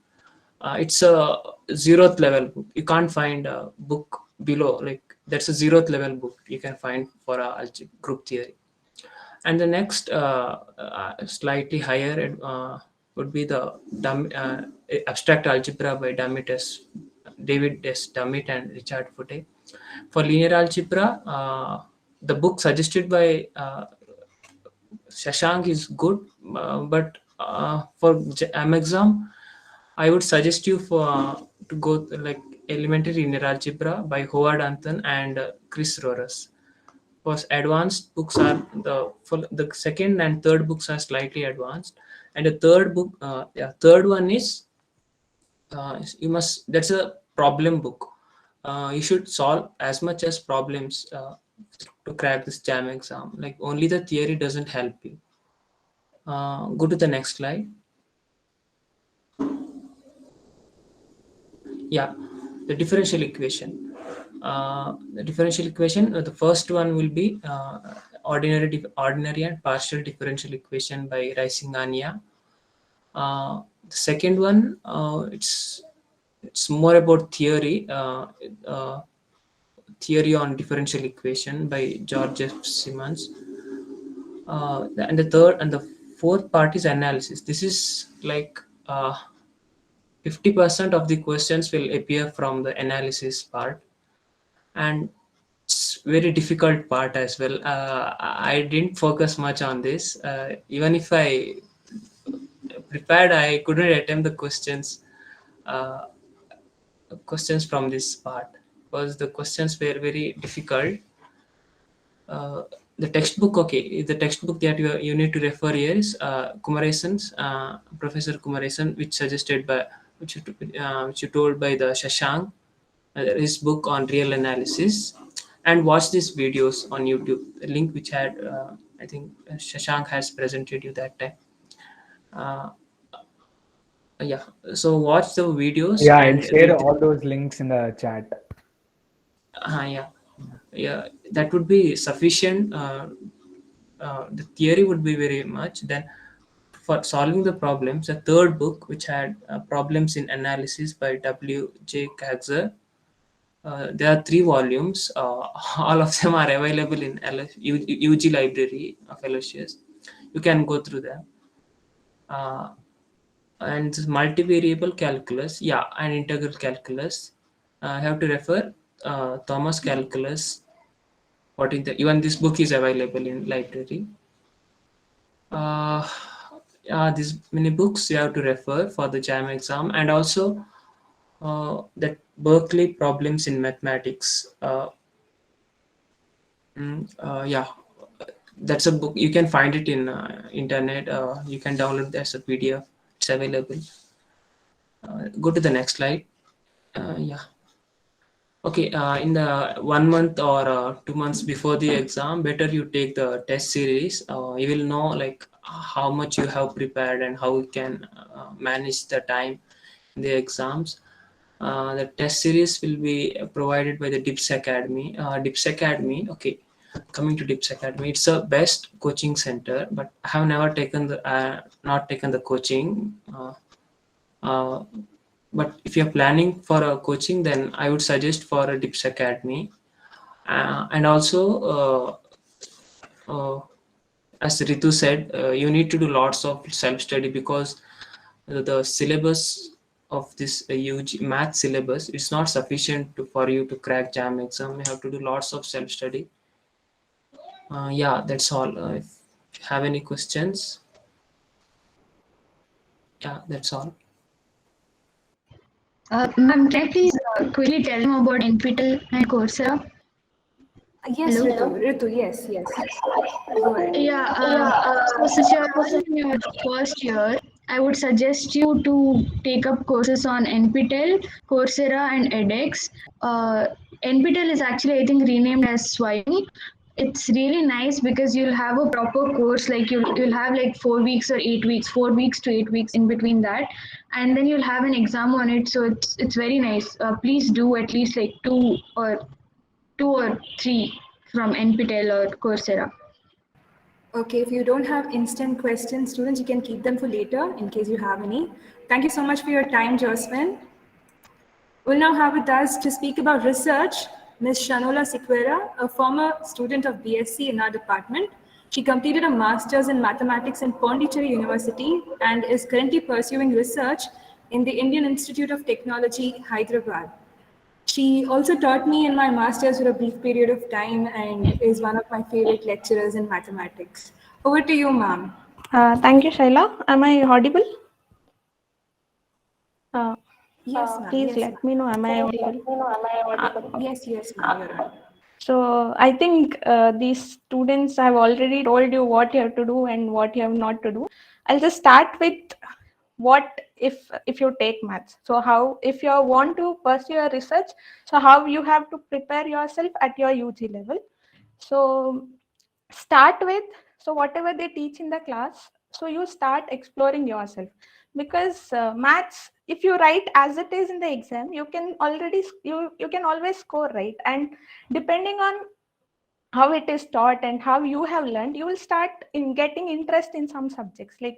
H: It's a 0th level book. You can't find a book below, like that's a 0th level book you can find for group theory. And the next slightly higher would be the Abstract Algebra by David S. Dummett and Richard Foote. For linear algebra, the book suggested by Shashank is good, but for exam, I would suggest you to go like Elementary Linear Algebra by Howard Anton and Chris Rorus. For advanced books are the second and third books are slightly advanced, and the third book, third one is that's a problem book. You should solve as much as problems to crack this JAM exam. Like only the theory doesn't help you. Go to the next slide. Yeah, the differential equation. The first one will be ordinary and partial differential equation by Rising-Ania. The second one, it's more about theory. Theory on differential equation by George F. Simmons. And the third and the fourth part is analysis. This is like 50% of the questions will appear from the analysis part, and it's very difficult part as well. I didn't focus much on this. Even if I prepared, I couldn't attempt the questions from this part because the questions were very difficult. The textbook, the textbook that you need to refer here is Kumarasan's, Professor Kumarasan, which you told by the Shashank, his book on real analysis, and watch these videos on YouTube. The link which had, I think Shashank has presented you that time. Yeah, so watch the videos.
G: Yeah,
H: and
G: I'll share all those links in the chat.
H: Yeah, that would be sufficient. The theory would be very much. Then for solving the problems, the third book, which had Problems in Analysis by W.J. Kagzer. There are 3 volumes. All of them are available in UG Library of LSUS. You can go through them. And multivariable calculus, and integral calculus. I have to refer Thomas Calculus. Even this book is available in library. These many books you have to refer for the JAM exam, and also that Berkeley Problems in Mathematics. That's a book. You can find it in internet. You can download as a PDF. It's available. Go to the next slide. Okay, in the 1 month or 2 months before the exam, better you take the test series. You will know like how much you have prepared and how you can manage the time in the exams. The test series will be provided by the DIPS Academy. DIPS Academy, coming to DIPS Academy, it's a best coaching center, but I have never taken not taken the coaching. But if you're planning for a coaching, then I would suggest for a DIPS Academy. And also, as Ritu said, you need to do lots of self-study because the syllabus of this huge math syllabus is not sufficient for you to crack JAM exam. You have to do lots of self-study. That's all. If you have any questions, that's all.
C: Ma'am, can I please quickly tell them about NPTEL and Coursera?
A: Yes,
C: Hello?
A: Ritu, yes. Go ahead.
C: So since you're in your first year, I would suggest you to take up courses on NPTEL, Coursera, and edX. NPTEL is actually, I think, renamed as Swayam. It's really nice because you'll have a proper course, like you'll have like 4 weeks or 8 weeks, 4 weeks to 8 weeks in between that, and then you'll have an exam on it. So it's very nice. Please do at least like two or three from NPTEL or Coursera.
A: Okay, if you don't have instant questions, students, you can keep them for later in case you have any. Thank you so much for your time, Josephine. We'll now have with us to speak about research, Ms. Shanola Sequeira, a former student of BSc in our department. She completed a master's in mathematics in Pondicherry University and is currently pursuing research in the Indian Institute of Technology, Hyderabad. She also taught me in my master's for a brief period of time and is one of my favorite lecturers in mathematics. Over to you, ma'am.
I: Thank you, Shaila. Am I audible?
A: Yes, ma'am.
I: Please
A: Yes,
I: let me know. Am I audible?
A: ma'am. Yes, ma'am. You're on.
I: So I think these students have already told you what you have to do and what you have not to do. I'll just start with what if you take maths. So how if you want to pursue your research, so how you have to prepare yourself at your UG level. So start with, so whatever they teach in the class, so you start exploring yourself, because maths, if you write as it is in the exam, you can already you can always score, right? And depending on how it is taught and how you have learned, you will start in getting interest in some subjects. Like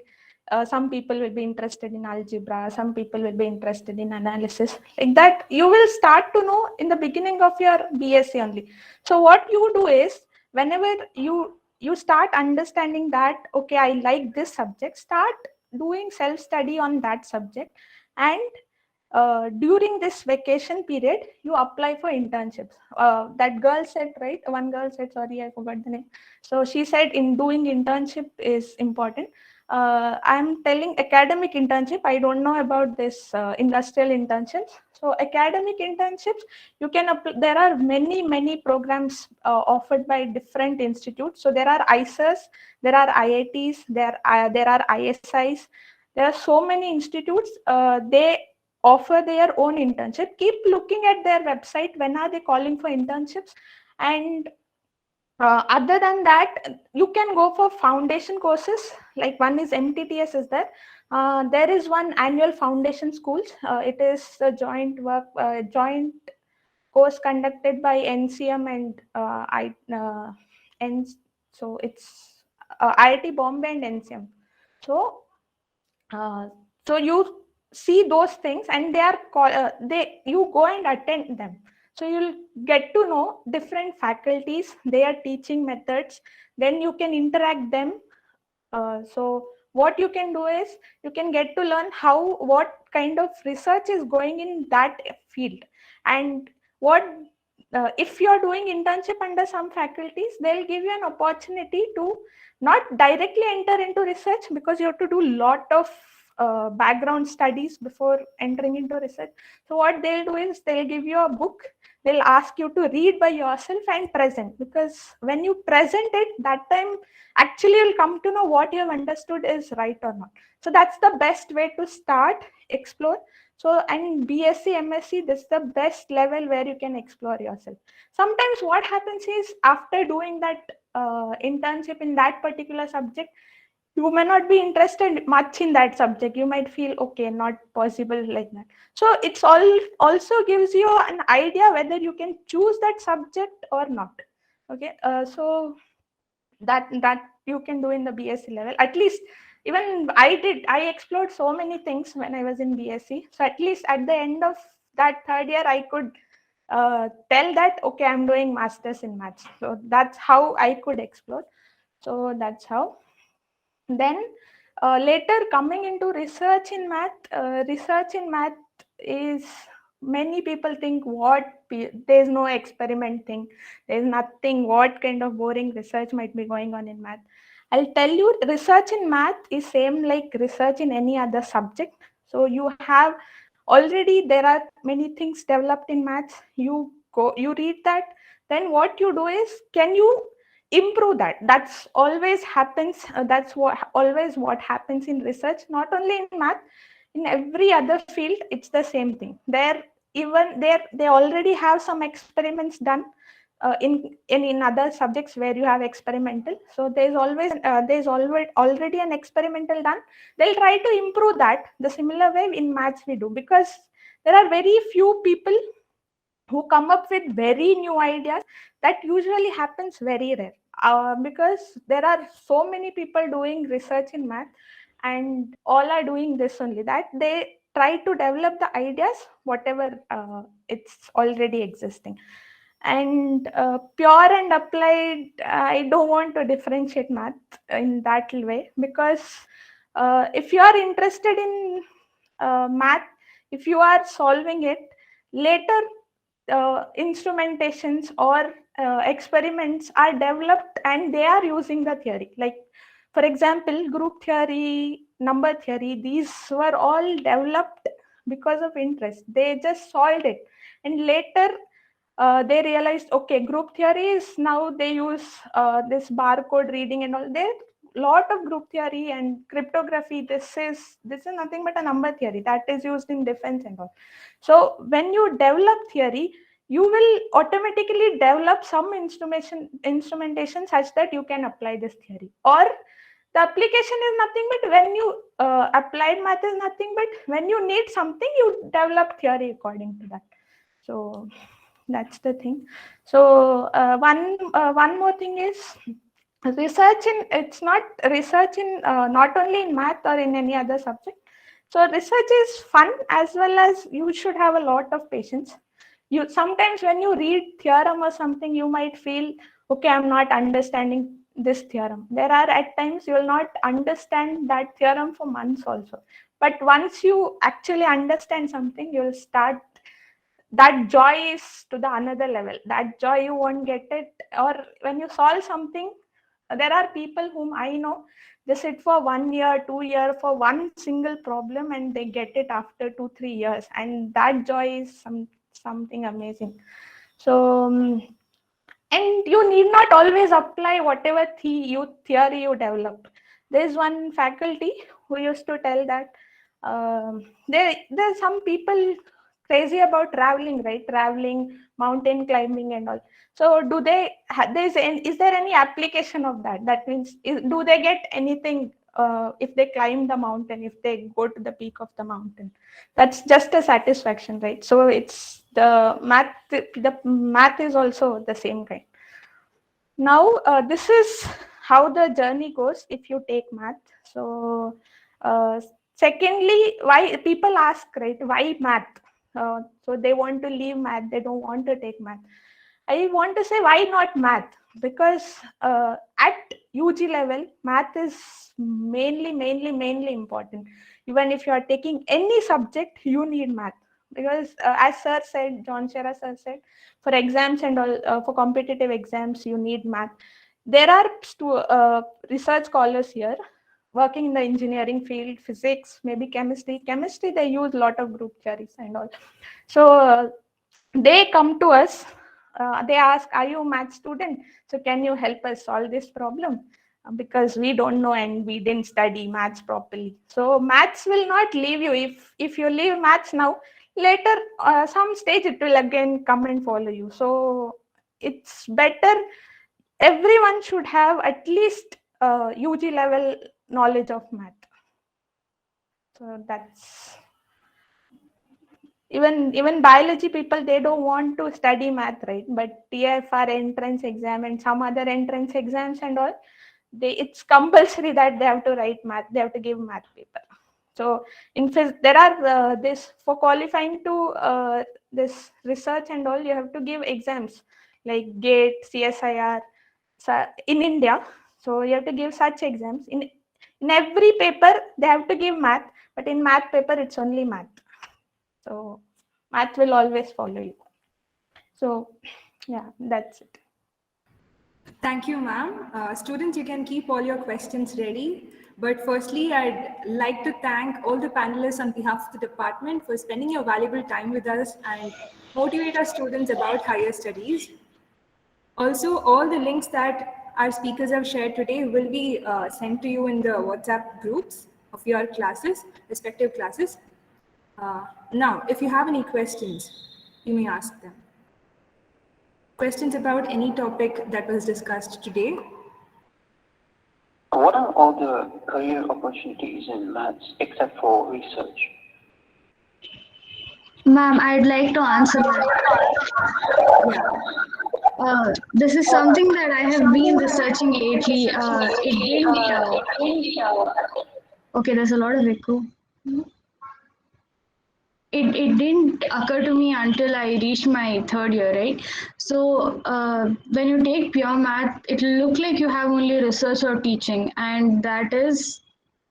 I: some people will be interested in algebra, some people will be interested in analysis, like that you will start to know in the beginning of your BSc only. So what you do is, whenever you start understanding that, okay, I like this subject, start doing self study on that subject. And during this vacation period, you apply for internships. That girl said, right? One girl said, sorry, I forgot the name. So she said in doing internship is important. I'm telling academic internship. I don't know about this industrial internships. So academic internships, you can apply. There are many programs offered by different institutes. So there are ICERs, there are IITs, there are ISIs. There are so many institutes. They offer their own internship. Keep looking at their website, when are they calling for internships. And other than that, you can go for foundation courses, like one is MTTS is there. There is one annual foundation schools. It is a joint course conducted by NCM and so it's IIT Bombay and NCM. So uh, so you see those things, and they are you go and attend them. So you'll get to know different faculties, their teaching methods, then you can interact them. So what you can do is, you can get to learn what kind of research is going in that field. And what if you're doing internship under some faculties, they'll give you an opportunity to not directly enter into research, because you have to do lot of background studies before entering into research. So what they'll do is, they'll give you a book, they'll ask you to read by yourself and present, because when you present it, that time actually you'll come to know what you have understood is right or not. So that's the best way to start, explore. So, and BSc, MSc, this is the best level where you can explore yourself. Sometimes what happens is, after doing that internship in that particular subject, you may not be interested much in that subject. You might feel, okay, not possible, like that. So it's also gives you an idea whether you can choose that subject or not. Okay, so that you can do in the BSc level. At least, even I explored so many things when I was in BSc. So at least at the end of that third year, I could tell that, okay, I'm doing masters in maths. So that's how I could explore. So that's how. Then later, coming into research in math is, many people think, there's no experiment thing, there's nothing, what kind of boring research might be going on in math. I'll tell you, research in math is same like research in any other subject. So you have already, there are many things developed in maths. You read that, then what you do is, can you improve that? That's always happens. That's what happens in research, not only in math, in every other field. It's the same thing there. Even there, they already have some experiments done. in other subjects where you have experimental. So there's already an experimental done. They'll try to improve that the similar way in maths we do, because there are very few people who come up with very new ideas. That usually happens very rare, because there are so many people doing research in math, and all are doing this only, that they try to develop the ideas whatever it's already existing. And pure and applied, I don't want to differentiate math in that way, because if you are interested in math, if you are solving it later, instrumentations or experiments are developed and they are using the theory. Like, for example, group theory, number theory, these were all developed because of interest. They just solved it, and later they realized, okay, group theory is, now they use this barcode reading and all. There lot of group theory and cryptography. This is nothing but a number theory that is used in defense and all. So when you develop theory, you will automatically develop some instrumentation such that you can apply this theory. Or the application is nothing but when you applied math is nothing but when you need something, you develop theory according to that. So that's the thing. So one more thing is research in, it's not research in not only in math or in any other subject. So research is fun, as well as you should have a lot of patience. You sometimes when you read theorem or something, you might feel, okay, I'm not understanding this theorem. There are at times you will not understand that theorem for months also. But once you actually understand something, you'll start, that joy is to the another level. That joy you won't get it. Or when you solve something, there are people whom I know, they sit for 1 year, 2 years for one single problem, and they get it after 2-3 years, and that joy is something amazing. So and you need not always apply whatever theory you develop. There's one faculty who used to tell that there's some people crazy about traveling, right? Traveling, mountain climbing and all. So do they, is there any application of that? That means, do they get anything if they climb the mountain, if they go to the peak of the mountain? That's just a satisfaction, right? So it's the math is also the same kind. Now, this is how the journey goes if you take math. So secondly, why people ask, right, why math? So they want to leave math, they don't want to take math. I want to say, why not math? Because at UG level, math is mainly important. Even if you are taking any subject, you need math. Because as sir said, John Shera sir said, for exams and all, for competitive exams, you need math. There are research scholars here working in the engineering field, physics, maybe chemistry. Chemistry, they use a lot of group theories and all. So they come to us, they ask, are you a math student? So can you help us solve this problem? Because we don't know and we didn't study maths properly. So maths will not leave you. If you leave maths now, later some stage it will again come and follow you. So it's better, everyone should have at least UG level knowledge of math. So that's, even biology people, they don't want to study math, right? But TFR entrance exam and some other entrance exams and all, it's compulsory that they have to write math, they have to give math paper. So in there are this, for qualifying to this research and all, you have to give exams like GATE, CSIR in India. So you have to give such exams. In every paper they have to give math, but in math paper it's only math. So math will always follow you. So yeah, that's it.
A: Thank you, ma'am. Students, you can keep all your questions ready. But firstly, I'd like to thank all the panelists on behalf of the department for spending your valuable time with us and motivate our students about higher studies. Also, all the links that our speakers have shared today will be sent to you in the WhatsApp groups of your classes, respective classes. Now, if you have any questions, you may ask them. Questions about any topic that was discussed today?
J: What are all the career opportunities in maths except for research?
C: Ma'am, I'd like to answer that. This is something that I have been researching lately. Okay, there's a lot of echo. It didn't occur to me until I reached my third year, right? So when you take pure math, it'll look like you have only research or teaching, and that is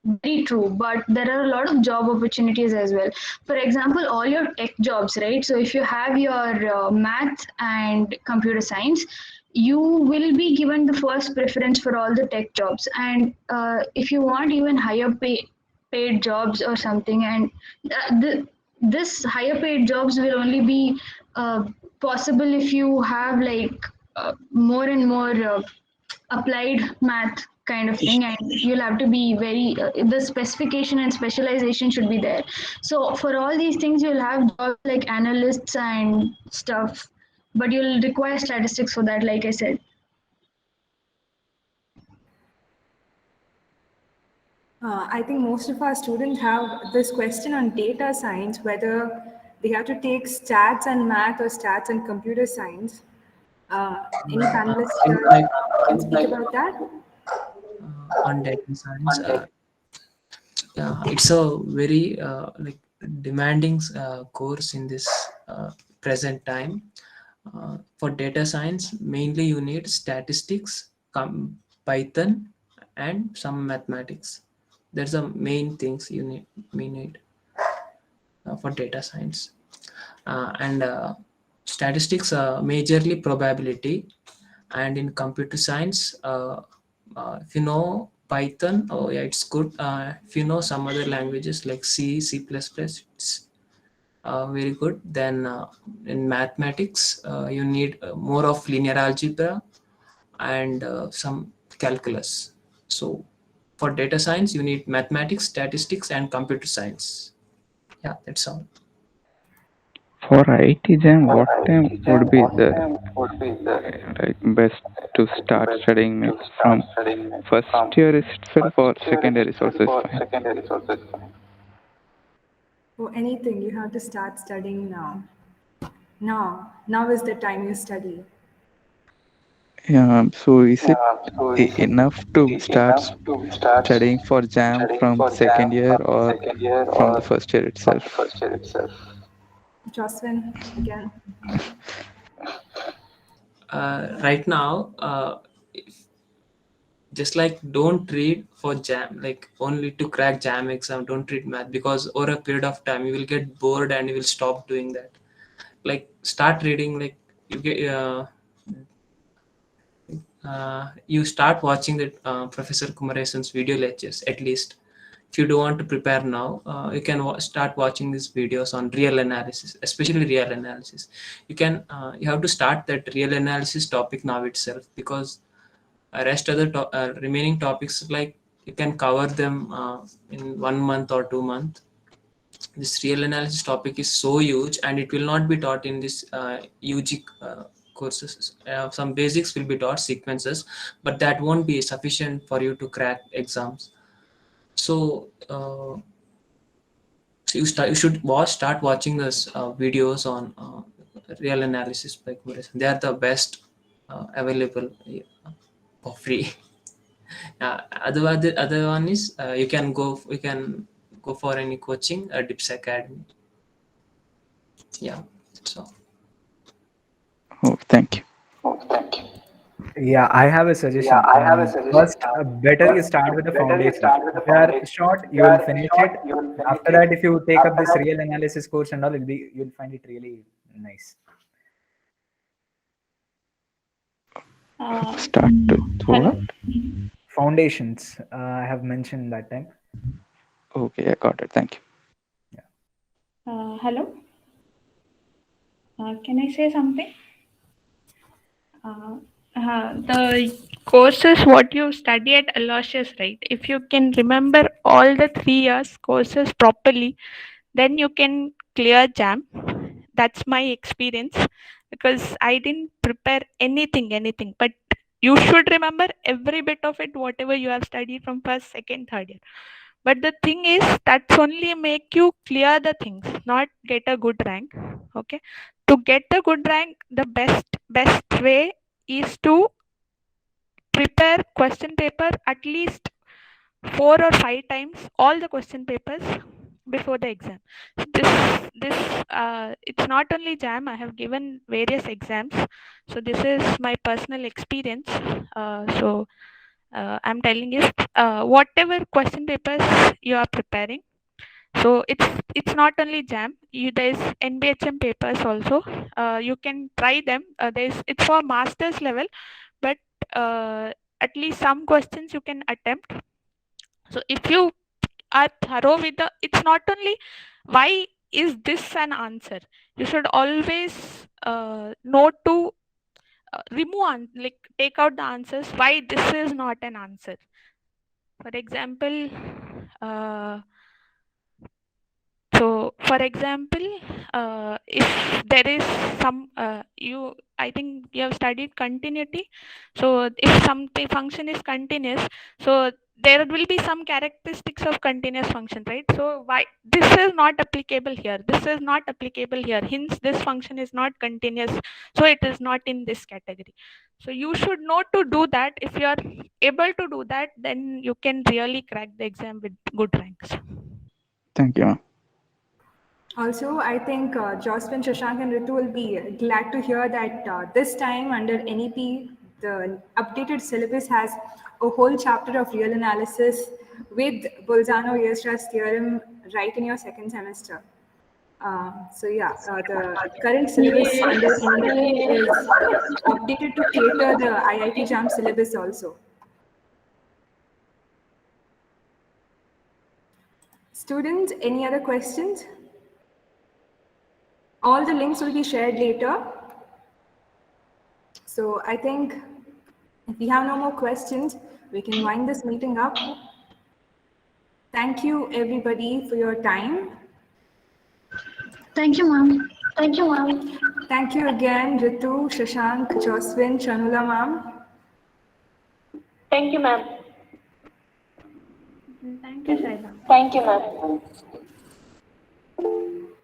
C: very true. But there are a lot of job opportunities as well. For example, all your tech jobs, right? So if you have your math and computer science, you will be given the first preference for all the tech jobs. And if you want even higher paid jobs or something, and this higher paid jobs will only be possible if you have like more and more applied math kind of thing, and you'll have to be very the specification and specialization should be there. So for all these things you'll have jobs like analysts and stuff, but you'll require statistics for that, like I said.
A: I think most of our students have this question on data science, whether they have to take stats and math or stats and computer science. Any panelists can speak about that?
H: On data science, it's a very like demanding course in this present time. For data science, mainly you need statistics, Python, and some mathematics. That's the main things you need for data science. And statistics majorly probability, and in computer science, if you know Python, oh yeah, it's good. If you know some other languages like C, C++, it's very good. Then in mathematics, you need more of linear algebra and some calculus. So for data science, you need mathematics, statistics, and computer science. Yeah, that's all.
K: For IT Jam, what time would be the best to start studying? Means from first year itself or second year is also fine?
A: For anything, you have to start studying now. Now is the time you study.
K: Yeah, so is it enough to start studying for Jam from second year or from the first year itself?
A: Jocelyn, again.
H: Right now, just like don't read for jam, like only to crack jam exam, don't read math, because over a period of time you will get bored and you will stop doing that. Like start reading, like you get you start watching the Professor Kumaresan's video lectures at least. If you don't want to prepare now, you can start watching these videos on real analysis, especially real analysis. You have to start that real analysis topic now itself, because rest other remaining topics, like you can cover them in 1 month or 2 months. This real analysis topic is so huge, and it will not be taught in this UG courses. Some basics will be taught, sequences, but that won't be sufficient for you to crack exams. So you should start watching this videos on real analysis by Kumaresan. They are the best available for free. Other one is you can go for any coaching at Dips Academy. Yeah, so.
K: Oh, thank you.
L: Yeah, I have a suggestion. First, better you start with the foundation. If you are short, you will finish it. After that, if you take up this real analysis course and all, you'll find it really nice.
K: Start with what?
L: Foundations. I have mentioned that time.
K: Okay, I got it. Thank you.
I: Hello. Can I say something? The courses what you study at Aloysius, right? If you can remember all the 3 years courses properly, then you can clear JAM. That's my experience. because I didn't prepare anything. But you should remember every bit of it, whatever you have studied from first, second, third year. But the thing is, that's only make you clear the things, not get a good rank. Okay, to get a good rank, the best way is to prepare question paper at least 4 or 5 times, all the question papers before the exam. It's not only jam, I have given various exams, so this is my personal experience. I'm telling you, whatever question papers you are preparing, so it's not only jam, there's NBHM papers also. You can try them. It's for master's level, but at least some questions you can attempt. So if you are thorough with it's not only why is this an answer, you should always know to take out the answers why this is not an answer. For example, if there is some I think you have studied continuity. So if some function is continuous, so there will be some characteristics of continuous function, right? So why this is not applicable here, this is not applicable here, hence this function is not continuous, so it is not in this category. So you should know to do that. If you are able to do that, then you can really crack the exam with good ranks.
K: Thank you, ma'am.
A: Also, I think Jocelyn, Shashank, and Ritu will be glad to hear that this time under NEP, the updated syllabus has a whole chapter of real analysis with Bolzano-Weierstrass theorem right in your second semester. The current syllabus under NEP is updated to cater the IIT JAM syllabus also. Students, any other questions? All the links will be shared later. So I think if we have no more questions, we can wind this meeting up. Thank you everybody for your time.
C: Thank you, ma'am.
A: Thank you, ma'am. Thank you again, Ritu, Shashank, Joswin, Chanula, ma'am.
D: Thank you, ma'am.
I: Thank you, Shaila.
D: Thank you, ma'am.